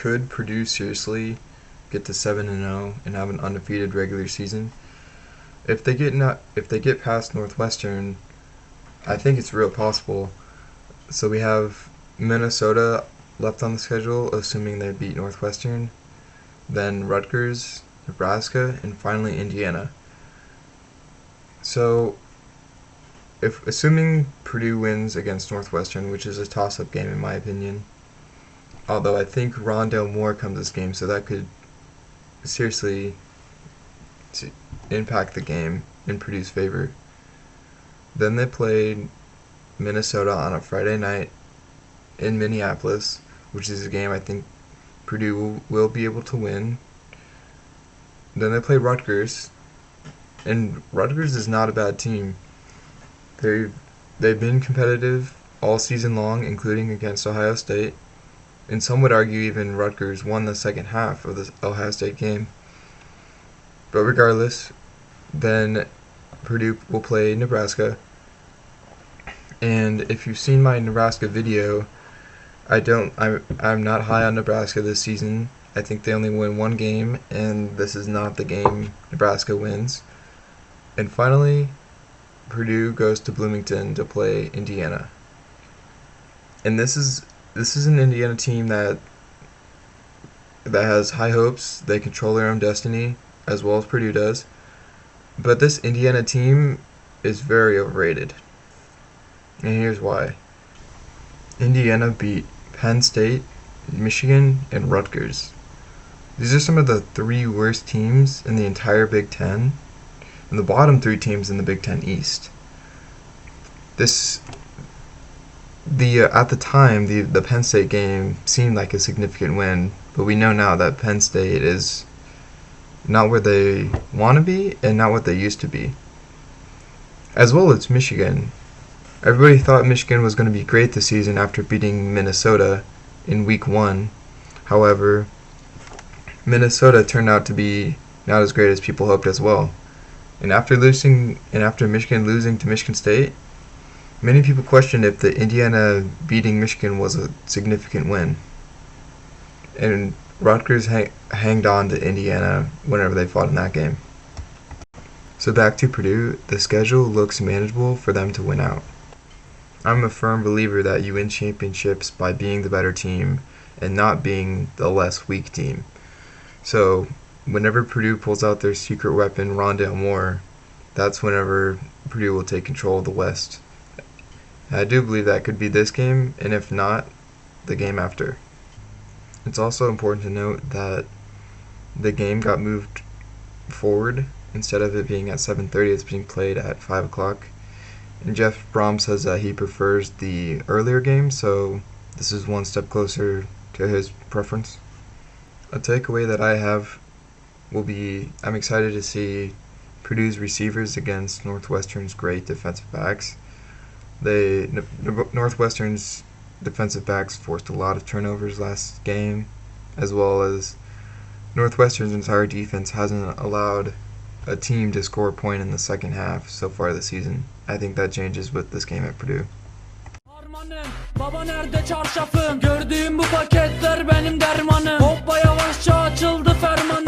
could Purdue seriously get to 7-0 and have an undefeated regular season? If they get past Northwestern, I think it's real possible. So we have Minnesota left on the schedule, assuming they beat Northwestern, then Rutgers, Nebraska, and finally Indiana. So, if assuming Purdue wins against Northwestern, which is a toss-up game in my opinion, although I think Rondale Moore comes this game, so that could seriously impact the game in Purdue's favor. Then they played Minnesota on a Friday night in Minneapolis, which is a game I think Purdue will be able to win. Then they play Rutgers, and Rutgers is not a bad team. They've been competitive all season long, including against Ohio State, and some would argue even Rutgers won the second half of the Ohio State game. But regardless, then Purdue will play Nebraska. And if you've seen my Nebraska video, I'm not high on Nebraska this season. I think they only win one game, and this is not the game Nebraska wins. And finally, Purdue goes to Bloomington to play Indiana. And this is an Indiana team that has high hopes. They control their own destiny, as well as Purdue does. But this Indiana team is very overrated. And here's why. Indiana beat Penn State, Michigan, and Rutgers. These are some of the three worst teams in the entire Big Ten, and the bottom three teams in the Big Ten East. At the time, the Penn State game seemed like a significant win, but we know now that Penn State is not where they want to be and not what they used to be. As well as Michigan. Everybody thought Michigan was going to be great this season after beating Minnesota in week 1. However, Minnesota turned out to be not as great as people hoped as well. And after Michigan losing to Michigan State, many people questioned if the Indiana beating Michigan was a significant win. And Rutgers hanged on to Indiana whenever they fought in that game. So back to Purdue, the schedule looks manageable for them to win out. I'm a firm believer that you win championships by being the better team and not being the less weak team. So whenever Purdue pulls out their secret weapon, Rondale Moore, that's whenever Purdue will take control of the West. I do believe that could be this game, and if not, the game after. It's also important to note that the game got moved forward. Instead of it being at 7:30, it's being played at 5 o'clock. And Jeff Brom says that he prefers the earlier game, so this is one step closer to his preference. A takeaway that I have will be I'm excited to see Purdue's receivers against Northwestern's great defensive backs. Northwestern's defensive backs forced a lot of turnovers last game, as well as Northwestern's entire defense hasn't allowed a team to score a point in the second half so far this season. I think that changes with this game at Purdue. Baba nerede çarşafım? Gördüğüm bu paketler benim dermanım. Hoppa yavaşça açıldı fermanım.